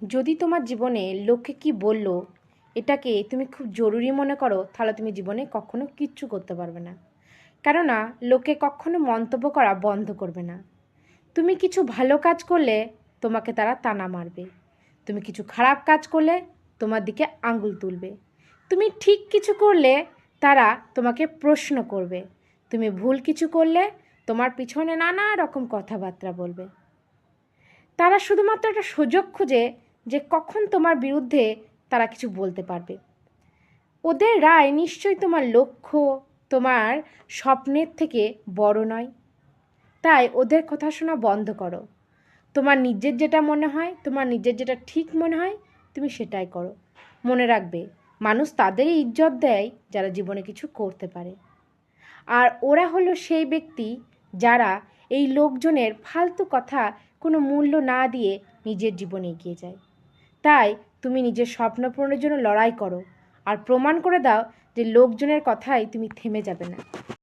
যদি তোমার জীবনে লোকে কি বলল এটাকে তুমি খুব জরুরি মনে করো, তাহলে তুমি জীবনে কখনো কিচ্ছু করতে পারবে না। কেননা লোকে কখনো মন্তব্য করা বন্ধ করবে না। তুমি কিছু ভালো কাজ করলে তোমাকে তারা তানা মারবে, তুমি কিছু খারাপ কাজ করলে তোমার দিকে আঙ্গুল তুলবে, তুমি ঠিক কিছু করলে তারা তোমাকে প্রশ্ন করবে, তুমি ভুল কিছু করলে তোমার পিছনে নানা রকম কথাবার্তা বলবে। তারা শুধুমাত্র একটা সুযোগ খুঁজে যে কখন তোমার বিরুদ্ধে তারা কিছু বলতে পারবে। ওদের রায় নিশ্চয়ই তোমার লক্ষ্য, তোমার স্বপ্নের থেকে বড় নয়। তাই ওদের কথা শোনা বন্ধ করো। তোমার নিজের যেটা মনে হয়, তোমার নিজের যেটা ঠিক মনে হয়, তুমি সেটাই করো। মনে রাখবে, মানুষ তাদেরই ইজ্জত দেয় যারা জীবনে কিছু করতে পারে। আর ওরা হলো সেই ব্যক্তি যারা এই লোকজনের ফালতু কথা কোনো মূল্য না দিয়ে নিজের জীবনে এগিয়ে যায়। তাই তুমি নিজের স্বপ্ন পূরণের জন্য লড়াই করো আর প্রমাণ করে দাও যে লোকজনের কথায় তুমি থেমে যাবে না।